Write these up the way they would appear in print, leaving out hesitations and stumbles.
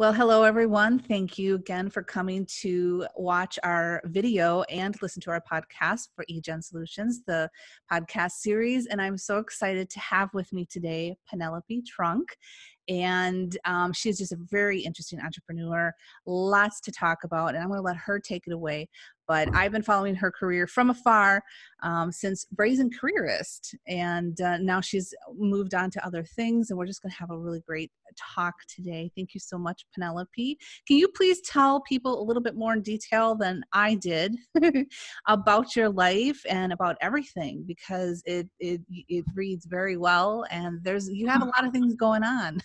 Well, hello everyone. Thank you again for coming to watch our video and listen to our podcast for eJenn Solutions, the podcast series. And I'm so excited to have with me today Penelope Trunk. And she's just a very interesting entrepreneur, lots to talk about, and I'm going to let her take it away. But I've been following her career from afar since Brazen Careerist, and now she's moved on to other things, and we're just going to have a really great talk today. Thank you so much, Penelope. Can you please tell people a little bit more in detail than I did about your life and about everything, because it reads very well, and you have a lot of things going on.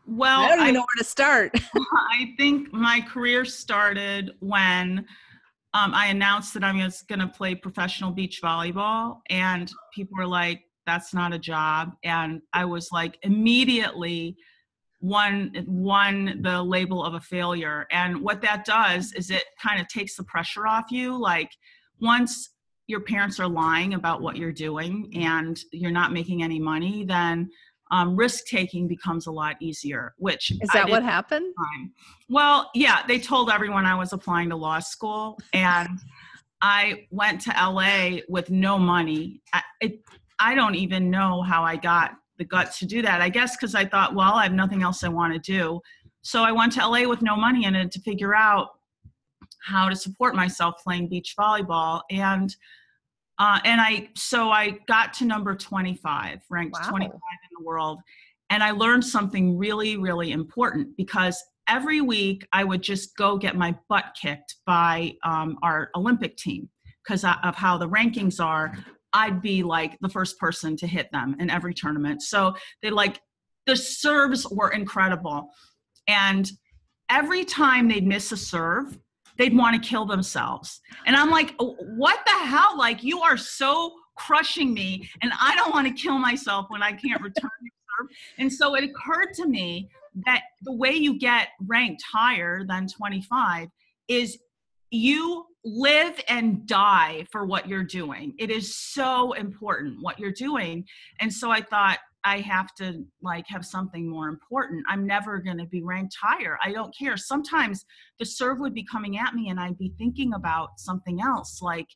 Well, I don't even know where to start. I think my career started when I announced that I was going to play professional beach volleyball, and people were like, that's not a job. And I was like, immediately won the label of a failure. And what that does is it kind of takes the pressure off you. Like, once your parents are lying about what you're doing and you're not making any money, then risk-taking becomes a lot easier, which is that what happened? Well, yeah, they told everyone I was applying to law school, and I went to LA with no money. I don't even know how I got the guts to do that. I guess because I thought, well, I have nothing else I want to do. So I went to LA with no money and had to figure out how to support myself playing beach volleyball. And I got to number 25, ranked 25 in the world. And I learned something really, really important, because every week I would just go get my butt kicked by our Olympic team because of how the rankings are. I'd be like the first person to hit them in every tournament. So the serves were incredible. And every time they'd miss a serve, they'd want to kill themselves. And I'm like, what the hell? Like, you are so crushing me, and I don't want to kill myself when I can't return your serve. And so it occurred to me that the way you get ranked higher than 25 is you live and die for what you're doing. It is so important what you're doing. And so I thought, I have to have something more important. I'm never going to be ranked higher. I don't care. Sometimes the serve would be coming at me and I'd be thinking about something else. Like,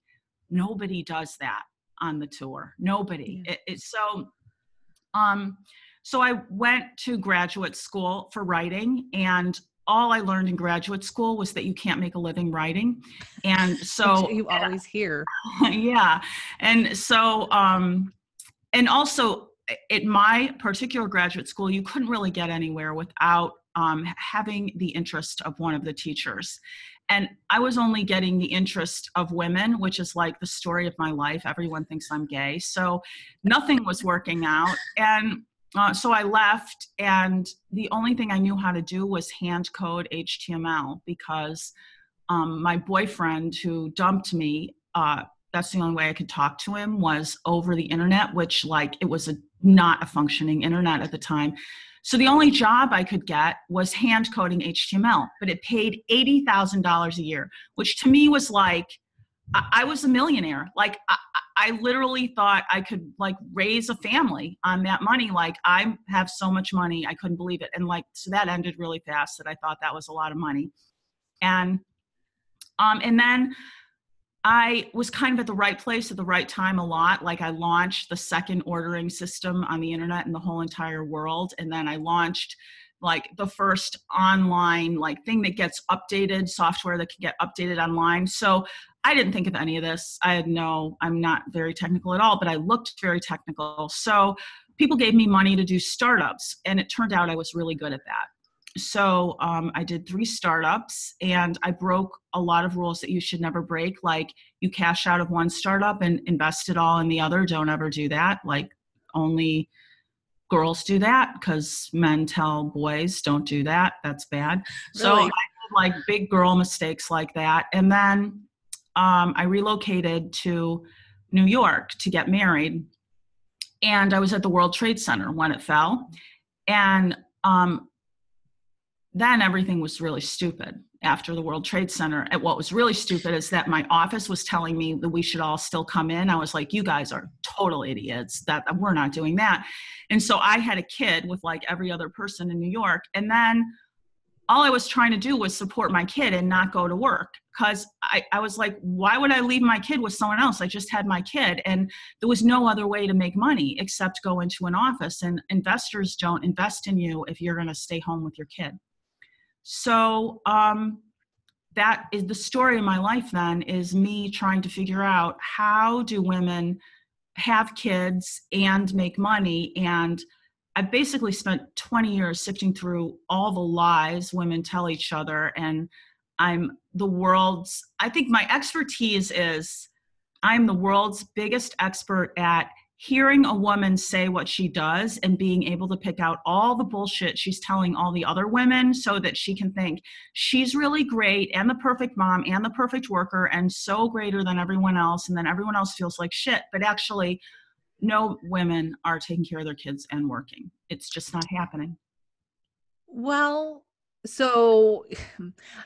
nobody does that on the tour. Nobody. Yeah. So I went to graduate school for writing, and all I learned in graduate school was that you can't make a living writing. And so you always hear. Yeah. And so, and also, at my particular graduate school, you couldn't really get anywhere without having the interest of one of the teachers. And I was only getting the interest of women, which is like the story of my life. Everyone thinks I'm gay. So nothing was working out. And so I left, and the only thing I knew how to do was hand code HTML, because my boyfriend who dumped me, that's the only way I could talk to him, was over the internet, which it was not a functioning internet at the time. So the only job I could get was hand coding HTML, but it paid $80,000 a year, which to me was like, I was a millionaire. I literally thought I could raise a family on that money. I have so much money, I couldn't believe it. And so that ended really fast, that I thought that was a lot of money. And then I was kind of at the right place at the right time a lot. I launched the second ordering system on the internet in the whole entire world. And then I launched the first online thing that gets updated, software that can get updated online. So I didn't think of any of this. I'm not very technical at all, but I looked very technical. So people gave me money to do startups, and it turned out I was really good at that. So I did 3 startups, and I broke a lot of rules that you should never break. You cash out of one startup and invest it all in the other. Don't ever do that. Only girls do that, because men tell boys don't do that. That's bad. Really? So I did big girl mistakes like that. And then I relocated to New York to get married, and I was at the World Trade Center when it fell. And then everything was really stupid. after the World Trade Center. And what was really stupid is that my office was telling me that we should all still come in. I was like, you guys are total idiots, that we're not doing that. And so I had a kid with like every other person in New York. And then all I was trying to do was support my kid and not go to work, because I was like, why would I leave my kid with someone else? I just had my kid, and there was no other way to make money except go into an office, and investors don't invest in you if you're going to stay home with your kid. So that is the story of my life then, is me trying to figure out, how do women have kids and make money? And I've basically spent 20 years sifting through all the lies women tell each other. And I think my expertise is, I'm the world's biggest expert at hearing a woman say what she does and being able to pick out all the bullshit she's telling all the other women, so that she can think she's really great and the perfect mom and the perfect worker and so greater than everyone else. And then everyone else feels like shit. But actually, no women are taking care of their kids and working. It's just not happening. Well, so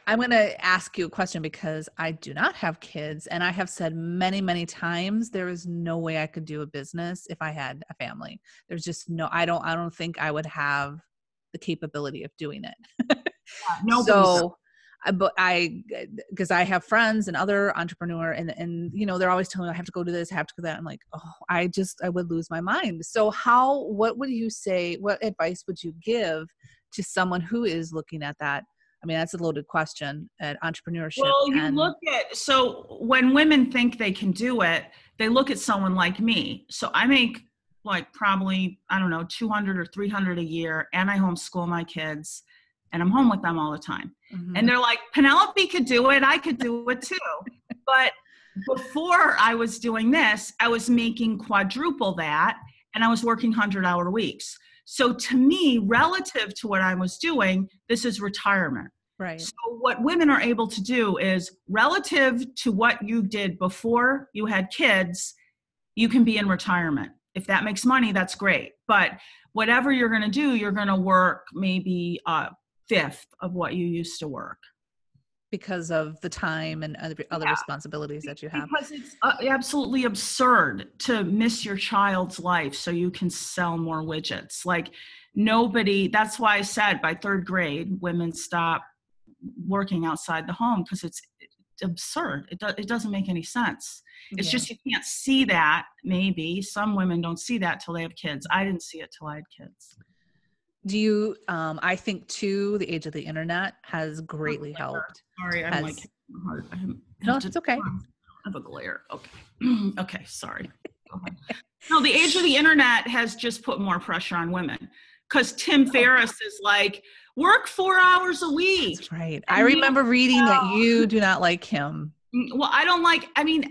I'm going to ask you a question, because I do not have kids, and I have said many, many times, there is no way I could do a business if I had a family. There's just I don't think I would have the capability of doing it. So, because I have friends and other entrepreneur, and they're always telling me I have to go to this, I have to go to that. I'm like, oh, I would lose my mind. So what would you say, what advice would you give to someone who is looking at that? I mean, that's a loaded question, at entrepreneurship. Well, so when women think they can do it, they look at someone like me. So I make like probably, I don't know, 200 or 300 a year, and I homeschool my kids, and I'm home with them all the time. Mm-hmm. And they're like, Penelope could do it. I could do it too. But before I was doing this, I was making quadruple that, and I was working 100-hour weeks. So to me, relative to what I was doing, this is retirement. Right. So what women are able to do is, relative to what you did before you had kids, you can be in retirement. If that makes money, that's great. But whatever you're going to do, you're going to work maybe a fifth of what you used to work. Because of the time and other responsibilities that you have. Because it's absolutely absurd to miss your child's life so you can sell more widgets. Like, that's why I said by 3rd grade, women stop working outside the home, because it's absurd. It doesn't make any sense. It's just, you can't see that. Maybe some women don't see that till they have kids. I didn't see it till I had kids. Do you, I think too, the age of the internet has greatly helped. Sorry, I'm like, no, it's okay. I have a glare. Okay. Okay. Sorry. Go ahead. No, the age of the internet has just put more pressure on women, because Tim Ferriss is like, work 4 hours a week. That's right. I remember reading that you do not like him. Well,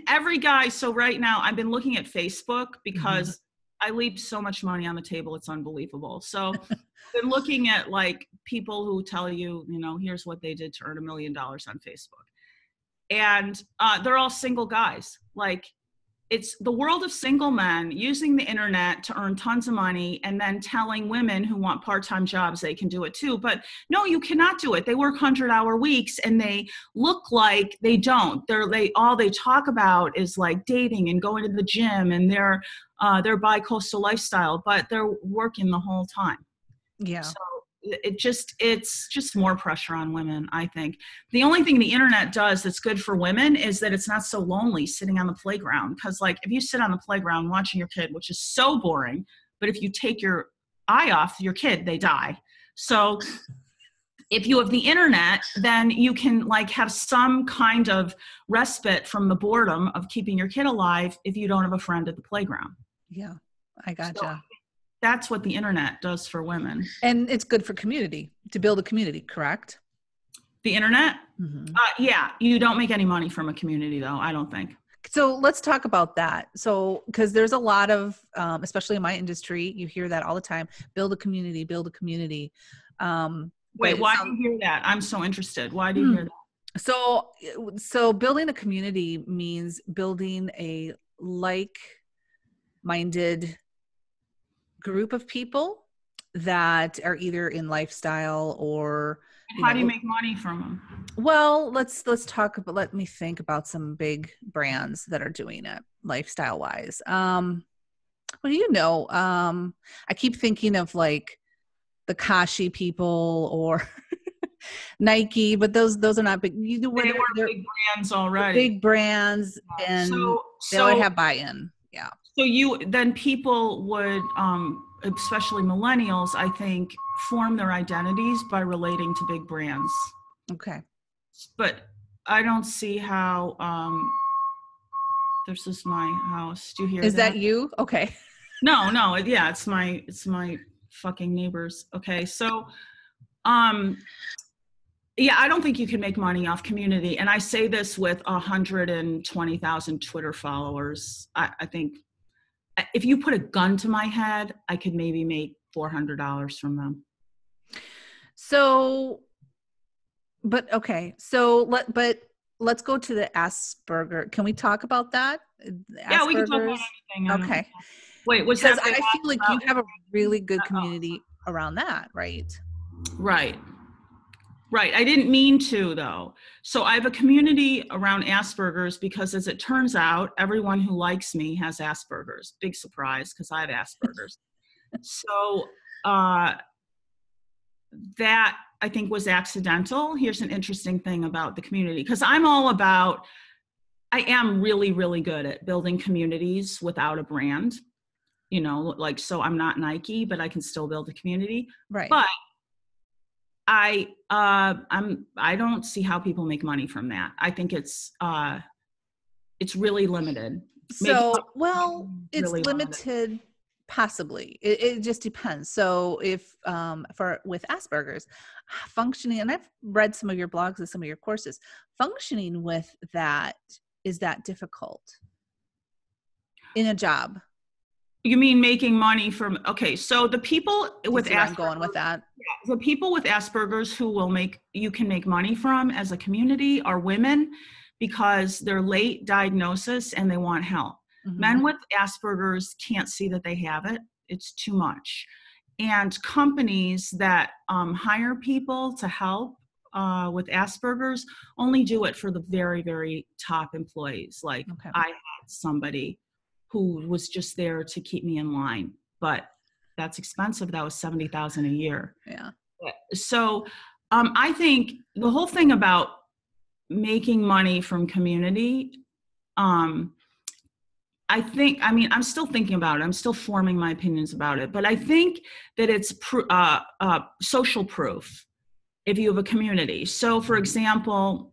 every guy. So right now I've been looking at Facebook, because I leave so much money on the table. It's unbelievable. So I've been looking at like people who tell you, here's what they did to earn $1 million on Facebook. And they're all single guys. Like, it's the world of single men using the internet to earn tons of money, and then telling women who want part-time jobs they can do it too. But no, you cannot do it. They work 100-hour weeks, and they look like they don't. All they talk about is like dating and going to the gym and their bi-coastal lifestyle, but they're working the whole time. Yeah. So it's just more pressure on women, I think. The only thing the internet does that's good for women is that it's not so lonely sitting on the playground. Because like, if you sit on the playground watching your kid, which is so boring, but if you take your eye off your kid, they die. So if you have the internet, then you can like have some kind of respite from the boredom of keeping your kid alive if you don't have a friend at the playground. Yeah, I gotcha. So that's what the internet does for women. And it's good for community, to build a community, correct? The internet? Mm-hmm. Yeah, you don't make any money from a community though, I don't think. So let's talk about that. So, because there's a lot of, especially in my industry, you hear that all the time, build a community, build a community. Wait, why do you hear that? I'm so interested. Why do you hear that? So building a community means building a like-minded group of people that are either in lifestyle or, How do you make money from them? Well, let's talk about, let me think about some big brands that are doing it lifestyle wise. Well, I keep thinking of like the Kashi people or Nike, but those are not big. They were big brands already. Big brands, and they would have buy-in. Yeah. So then people would, especially millennials, I think, form their identities by relating to big brands. Okay. But I don't see how. This is my house. Do you hear that? Is that you? Okay. No. Yeah, it's my fucking neighbors. Okay, so, yeah, I don't think you can make money off community, and I say this with 120,000 Twitter followers. I think if you put a gun to my head, I could maybe make $400 from them. So, but okay. So let's go to the Asperger. Can we talk about that? Yeah, we can talk about anything. Okay. Wait, what's because that? I feel like you have a really good community around that, right? Right. I didn't mean to, though. So I have a community around Asperger's because, as it turns out, everyone who likes me has Asperger's. Big surprise, because I have Asperger's. So that, I think, was accidental. Here's an interesting thing about the community, because I am really, really good at building communities without a brand. So I'm not Nike, but I can still build a community. Right. But I don't see how people make money from that. I think it's really limited. So, it's really limited. Possibly. It just depends. So if with Asperger's, functioning, and I've read some of your blogs and some of your courses, functioning with that, is that difficult in a job? You mean making money from, okay, so the people with Asperger's, I'm going with that. Yeah, the people with Asperger's who you can make money from as a community are women, because they're late diagnosis and they want help. Mm-hmm. Men with Asperger's can't see that they have it. It's too much. And companies that hire people to help with Asperger's only do it for the very, very top employees. Like, okay. I had somebody who was just there to keep me in line, but that's expensive. That was $70,000 a year. Yeah. So I think the whole thing about making money from community, I'm still thinking about it. I'm still forming my opinions about it, but I think that it's social proof if you have a community. So for example,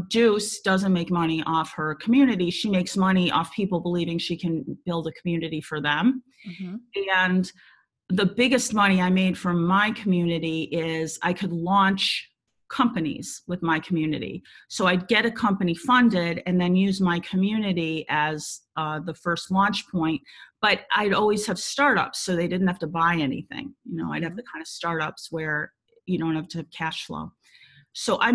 Deuce doesn't make money off her community. She makes money off people believing she can build a community for them. Mm-hmm. And the biggest money I made from my community is I could launch companies with my community. So I'd get a company funded and then use my community as the first launch point. But I'd always have startups, so they didn't have to buy anything. I'd have the kind of startups where you don't have to have cash flow. So I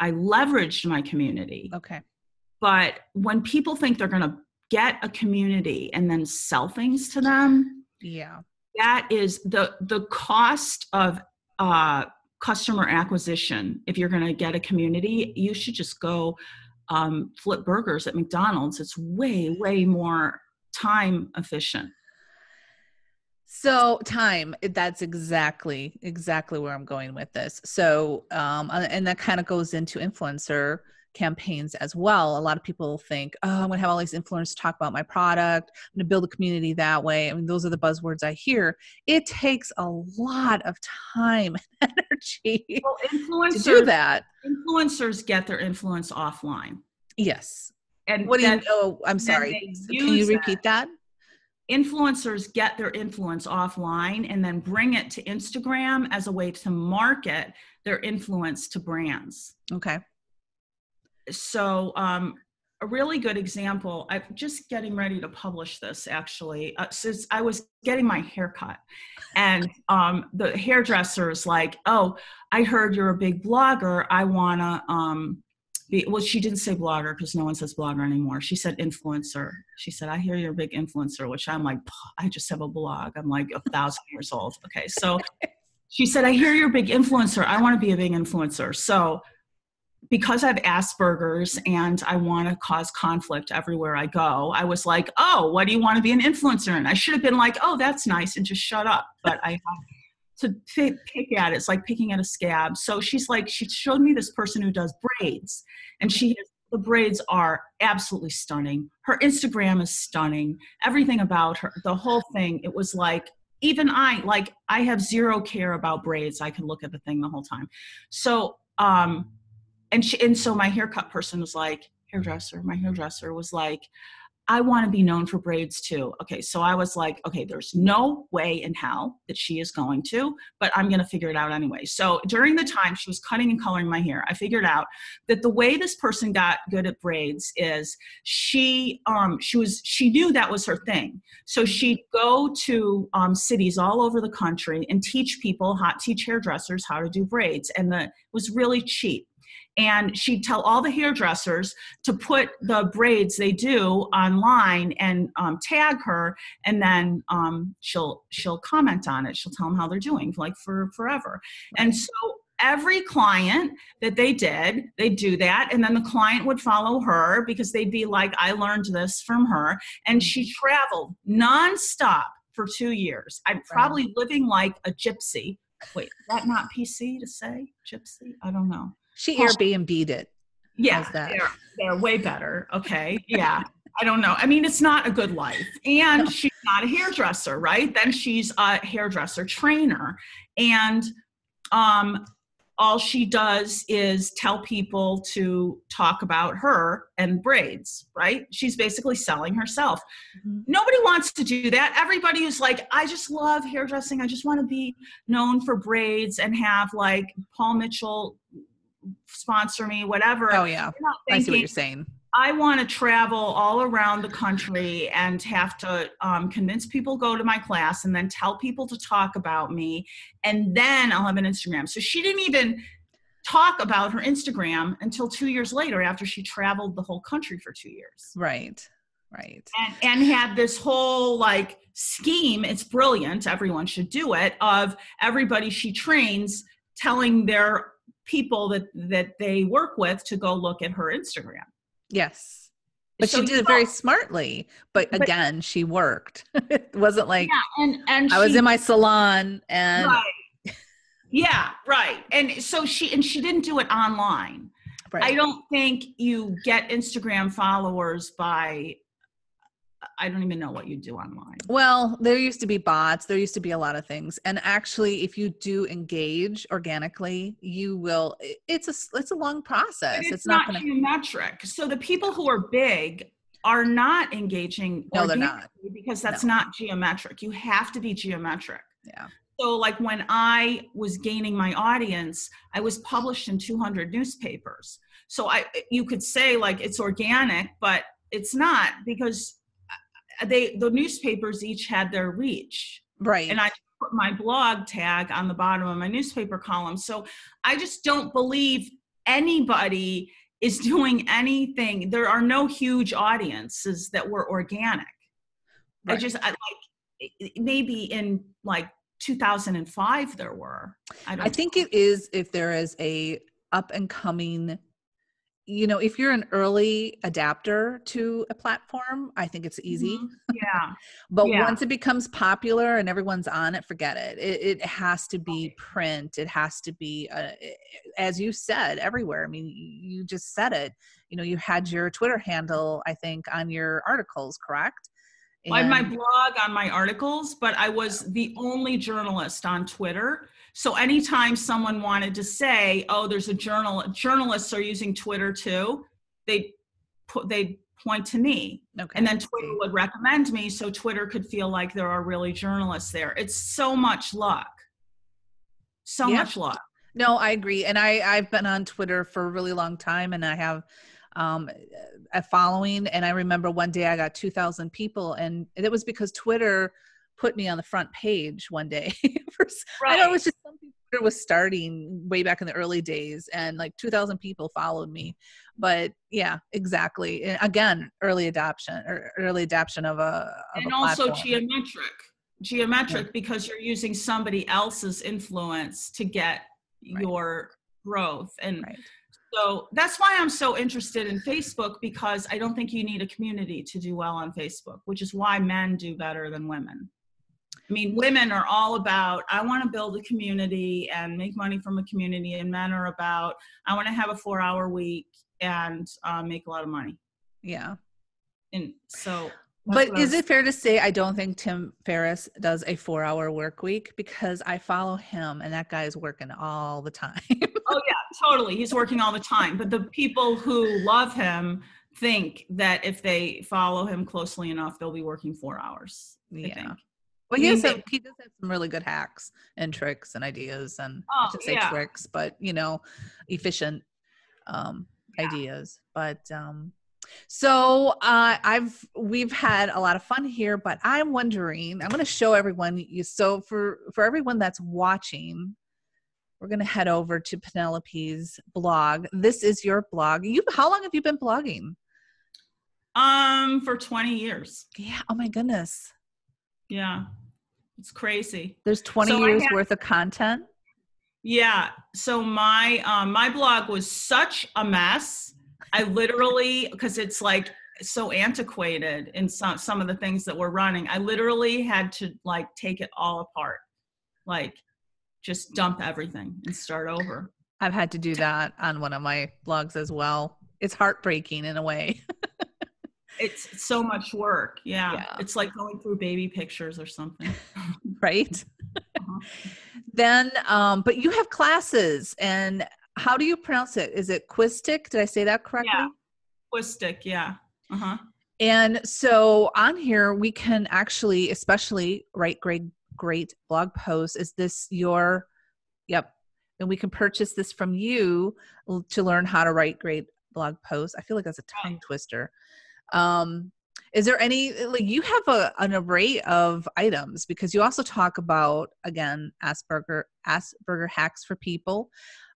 leveraged my community. Okay. But when people think they're going to get a community and then sell things to them, yeah, that is the cost of customer acquisition. If you're going to get a community, you should just go flip burgers at McDonald's. It's way, way more time efficient. So that's exactly where I'm going with this. So, and that kind of goes into influencer campaigns as well. A lot of people think, I'm going to have all these influencers talk about my product. I'm going to build a community that way. I mean, those are the buzzwords I hear. It takes a lot of time and energy to do that. Influencers get their influence offline. Yes. And I'm sorry. Can you repeat that? Influencers get their influence offline and then bring it to Instagram as a way to market their influence to brands. Okay. So a really good example, I'm just getting ready to publish this actually, since I was getting my hair cut, and the hairdresser is like, oh, I heard you're a big blogger. I want to well, she didn't say blogger because no one says blogger anymore. She said influencer. She said, I hear you're a big influencer, which I'm like, I just have a blog. I'm like 1,000 years old. Okay. So she said, I hear you're a big influencer. I want to be a big influencer. So because I have Asperger's and I want to cause conflict everywhere I go, I was like, oh, what do you want to be an influencer in? I should have been like, oh, that's nice, and just shut up. But I have to pick at it. It's like picking at a scab. So she's like, she showed me this person who does braids, and the braids are absolutely stunning. Her Instagram is stunning. Everything about her, the whole thing, it was like, even I have zero care about braids. I can look at the thing the whole time. So, and so my haircut person was like, my hairdresser was like, I want to be known for braids too. Okay. So I was like, okay, there's no way in hell that she is going to, but I'm going to figure it out anyway. So during the time she was cutting and coloring my hair, I figured out that the way this person got good at braids is she knew that was her thing. So she'd go to cities all over the country and teach hairdressers how to do braids. And it was really cheap. And she'd tell all the hairdressers to put the braids they do online and tag her, and then she'll comment on it. She'll tell them how they're doing, like for forever. And so every client that they do that, and then the client would follow her because they'd be like, I learned this from her. And she traveled nonstop for 2 years. I'm probably living like a gypsy. Wait, is that not PC to say? Gypsy? I don't know. She Airbnb'd it. Yeah, they're way better. Okay. Yeah. I don't know. I mean, it's not a good life. And she's not a hairdresser, right? Then she's a hairdresser trainer. And all she does is tell people to talk about her and braids, right? She's basically selling herself. Mm-hmm. Nobody wants to do that. Everybody is like, I just love hairdressing. I just want to be known for braids and have like Paul Mitchell sponsor me, whatever. Oh yeah. I see what you're saying. I want to travel all around the country and have to convince people to go to my class and then tell people to talk about me. And then I'll have an Instagram. So she didn't even talk about her Instagram until 2 years later, after she traveled the whole country for 2 years. Right. And had this whole like scheme. It's brilliant. Everyone should do it. Of everybody she trains telling their people that they work with to go look at her Instagram. Yes. But so she did it very smartly. But again, she worked. It wasn't like and I was in my salon and right. Yeah, right. And so she didn't do it online. Right. I don't think you get Instagram followers by, I don't even know what you do online. Well, there used to be bots. There used to be a lot of things. And actually, if you do engage organically, you will, it's a long process. It's not geometric. So the people who are big are not engaging organically because that's not geometric. You have to be geometric. Yeah. So like when I was gaining my audience, I was published in 200 newspapers. So you could say like it's organic, but it's not, because the newspapers each had their reach. Right. And I put my blog tag on the bottom of my newspaper column. So I just don't believe anybody is doing anything. There are no huge audiences that were organic. Right. Maybe in like 2005 there were. I think it is, if there is a up and coming, if you're an early adapter to a platform, I think it's easy. Yeah. But once it becomes popular and everyone's on it, forget it. It has to be print. It has to be, as you said, everywhere. I mean, you just said it. You had your Twitter handle, I think, on your articles, correct? I had my blog on my articles, but I was the only journalist on Twitter. So anytime someone wanted to say, oh, there's a journalists are using Twitter too, they'd point to me. Okay. And then Twitter would recommend me so Twitter could feel like there are really journalists there. It's so much luck. Much luck. No, I agree. And I've been on Twitter for a really long time, and I have a following. And I remember one day I got 2,000 people, and it was because Twitter put me on the front page one day. I know it was just some people It was starting way back in the early days, and like 2,000 people followed me. But yeah, exactly. And again, early adoption of a And also platform. geometric because you're using somebody else's influence to get Right. your growth. And Right. so that's why I'm so interested in Facebook, because I don't think you need a community to do well on Facebook, which is why men do better than women. I mean, women are all about, I want to build a community and make money from a community, and men are about, I want to have a 4-hour week and make a lot of money. Yeah. And so, but is it fair to say I don't think Tim Ferriss does a 4-hour work week? Because I follow him and that guy is working all the time. Oh yeah, totally. He's working all the time. But the people who love him think that if they follow him closely enough, they'll be working 4 hours. Yeah. I think. Well, he does have some really good hacks and tricks and ideas, and I should say tricks, but efficient ideas. But so we've had a lot of fun here, but I'm wondering, I'm going to show everyone so for everyone that's watching, we're going to head over to Penelope's blog. This is your blog. How long have you been blogging? For 20 years. Yeah. Oh my goodness. Yeah. It's crazy. There's 20 years worth of content. Yeah. So my blog was such a mess. I literally, because it's like so antiquated in some of the things that we're running, I literally had to like take it all apart, like just dump everything and start over. I've had to do that on one of my blogs as well. It's heartbreaking in a way. It's so much work. Yeah. It's like going through baby pictures or something. Right. Then, but you have classes, and how do you pronounce it? Is it Quistic? Did I say that correctly? Yeah. Quistic. Yeah. And so on here, we can actually, especially write great blog posts. Is this your, yep. And we can purchase this from you to learn how to write great blog posts. I feel like that's a tongue twister. Is there any, like, you have an array of items, because you also talk about, again, Asperger hacks for people.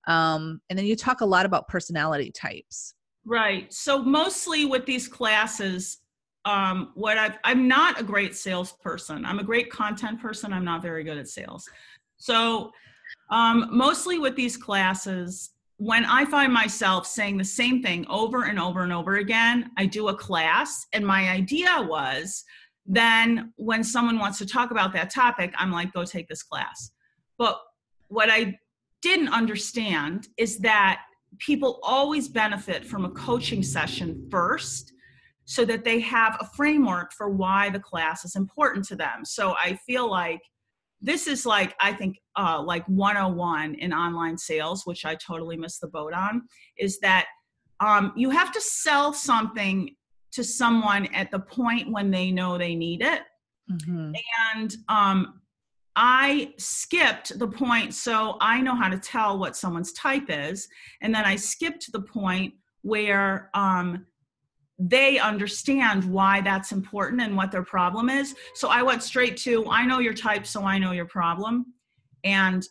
And then you talk a lot about personality types. Right. So mostly with these classes, I'm not a great salesperson. I'm a great content person. I'm not very good at sales. So, mostly with these classes, when I find myself saying the same thing over and over and over again, I do a class. And my idea was then when someone wants to talk about that topic, I'm like, go take this class. But what I didn't understand is that people always benefit from a coaching session first, so that they have a framework for why the class is important to them. So I feel like this is like, I think, like 101 in online sales, which I totally missed the boat on, is that you have to sell something to someone at the point when they know they need it. Mm-hmm. And I skipped the point, so I know how to tell what someone's type is. And then I skipped the point where they understand why that's important and what their problem is. So I went straight to, I know your type, so I know your problem. And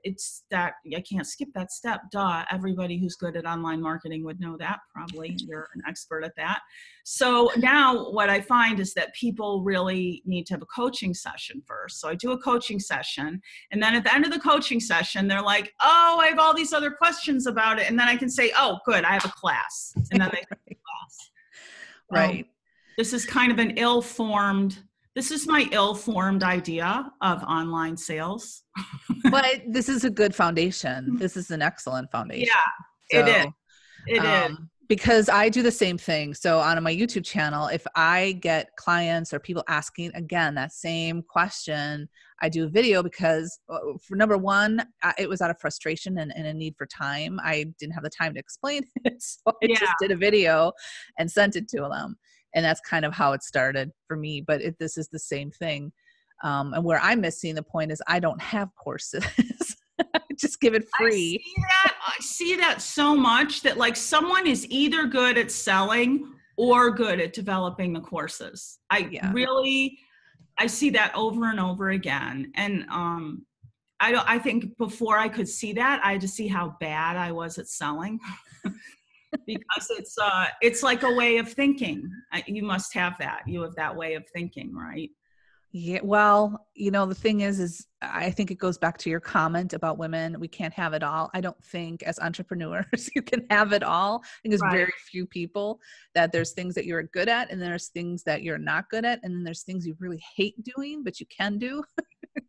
it's that, I can't skip that step. Duh, everybody who's good at online marketing would know that. Probably you're an expert at that. So now what I find is that people really need to have a coaching session first. So I do a coaching session, and then at the end of the coaching session, they're like, oh, I have all these other questions about it. And then I can say, oh, good, I have a class. And then they take the class. Right. This is kind of this is my ill-formed idea of online sales. But this is a good foundation. This is an excellent foundation. Yeah, so, it is. Because I do the same thing. So on my YouTube channel, if I get clients or people asking, again, that same question, I do a video because for number one, it was out of frustration and a need for time. I didn't have the time to explain it. So I just did a video and sent it to them. And that's kind of how it started for me. But this is the same thing. And where I'm missing the point is I don't have courses. Just give it free. I see that so much, that like someone is either good at selling or good at developing the courses. I see that over and over again. And I think before I could see that, I had to see how bad I was at selling. Because it's like a way of thinking. You must have that. You have that way of thinking, right? Yeah, well, the thing is I think it goes back to your comment about women. We can't have it all. I don't think as entrepreneurs you can have it all. I think there's Right. very few people that there's things that you're good at, and there's things that you're not good at, and then there's things you really hate doing, but you can do.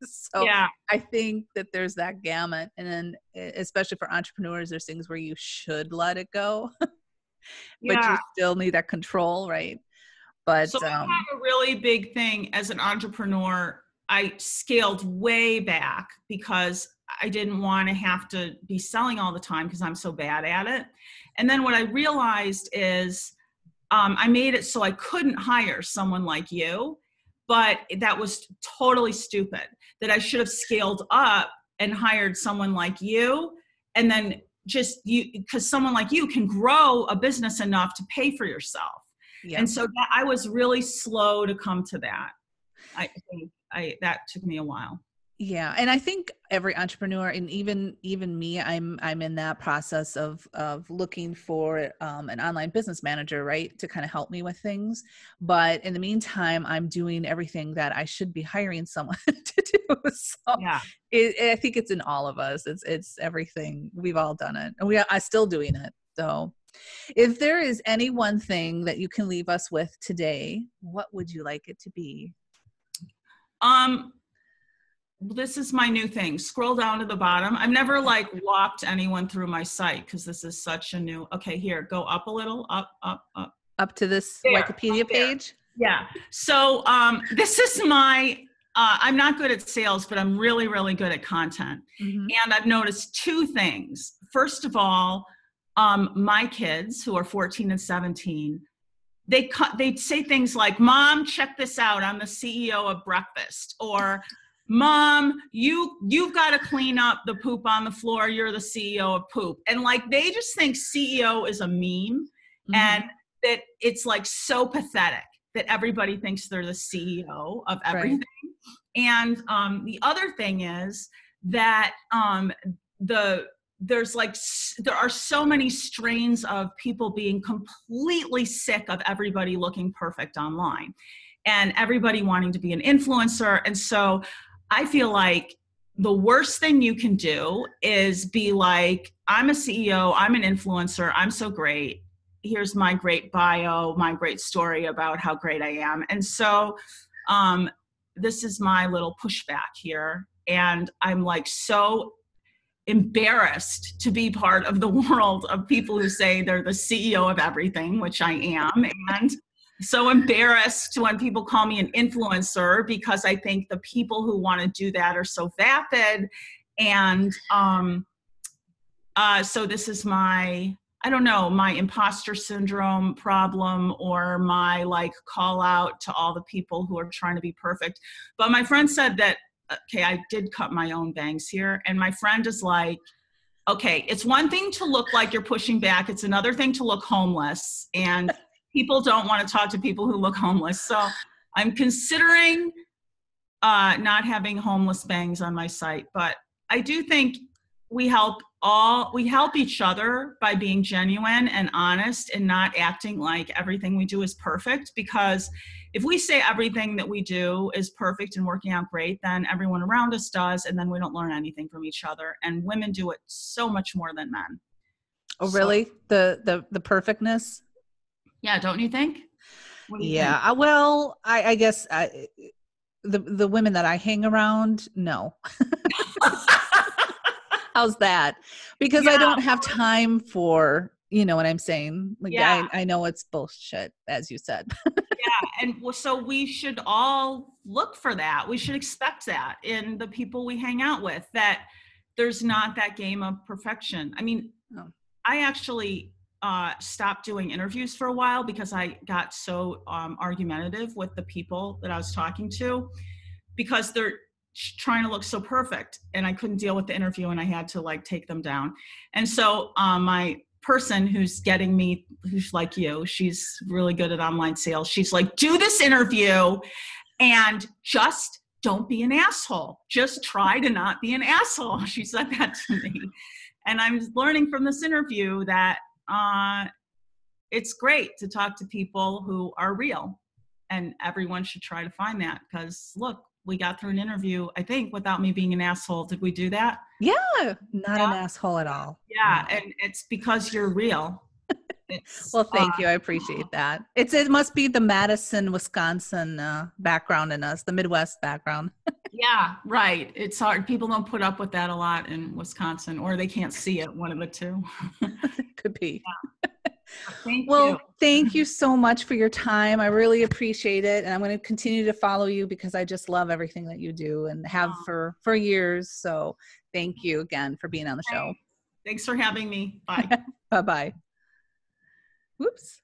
So Yeah. I think that there's that gamut. And then especially for entrepreneurs, there's things where you should let it go, but Yeah. you still need that control, right? But So I had a really big thing as an entrepreneur. I scaled way back because I didn't want to have to be selling all the time because I'm so bad at it. And then what I realized is I made it so I couldn't hire someone like you, but that was totally stupid. That I should have scaled up and hired someone like you, and then just because someone like you can grow a business enough to pay for yourself. yeah. And so I was really slow to come to that. I think that took me a while. Yeah. And I think every entrepreneur, and even me, I'm in that process of looking for an online business manager, right, to kind of help me with things. But in the meantime, I'm doing everything that I should be hiring someone to do. So Yeah. I think it's in all of us. It's everything. We've all done it, and I'm still doing it. So if there is any one thing that you can leave us with today, what would you like it to be? This is my new thing. Scroll down to the bottom. I've never walked anyone through my site because this is such a new, okay, here, go up a little, up to this there, Wikipedia page. Yeah. So this is my, I'm not good at sales, but I'm really, really good at content. Mm-hmm. And I've noticed two things. First of all, my kids who are 14 and 17, they'd say things like, Mom, check this out. I'm the CEO of breakfast. Or, Mom, you've got to clean up the poop on the floor. You're the CEO of poop. And they just think CEO is a meme, mm-hmm. and that it's so pathetic that everybody thinks they're the CEO of everything. Right. And the other thing is that there are so many strains of people being completely sick of everybody looking perfect online and everybody wanting to be an influencer. And so I feel like the worst thing you can do is be like, I'm a CEO, I'm an influencer, I'm so great. Here's my great bio, my great story about how great I am. And so this is my little pushback here. And I'm so embarrassed to be part of the world of people who say they're the CEO of everything, which I am. And so embarrassed when people call me an influencer because I think the people who want to do that are so vapid. And so this is my, I don't know, my imposter syndrome problem, or my call out to all the people who are trying to be perfect. But my friend said that, okay, I did cut my own bangs here. And my friend is like, okay, it's one thing to look like you're pushing back. It's another thing to look homeless. And people don't want to talk to people who look homeless. So I'm considering not having homeless bangs on my site. But I do think we help each other by being genuine and honest and not acting like everything we do is perfect. Because if we say everything that we do is perfect and working out great, then everyone around us does, and then we don't learn anything from each other. And women do it so much more than men. Oh, really? The perfectness? Yeah, don't you think? What do you think? Well, I guess the women that I hang around, no. How's that? Because I don't have time for, you know what I'm saying? I know it's bullshit, as you said. Yeah. And so we should all look for that. We should expect that in the people we hang out with, that there's not that game of perfection. I mean, I actually stopped doing interviews for a while because I got so argumentative with the people that I was talking to, because they're trying to look so perfect, and I couldn't deal with the interview, and I had to take them down. And so my person who's getting me, who's like you, she's really good at online sales. She's like, do this interview and just don't be an asshole. Just try to not be an asshole. She said that to me. And I'm learning from this interview that it's great to talk to people who are real. And everyone should try to find that, because look, we got through an interview, I think, without me being an asshole. Did we do that? Yeah, not an asshole at all. Yeah, and it's because you're real. Well, thank you. I appreciate that. It must be the Madison, Wisconsin background in us, the Midwest background. Yeah, right. It's hard. People don't put up with that a lot in Wisconsin, or they can't see it, one of the two. Could be. Yeah. Thank you. Thank you so much for your time. I really appreciate it. And I'm going to continue to follow you because I just love everything that you do and have for years. So thank you again for being on the show. Thanks for having me. Bye. Bye-bye. Whoops.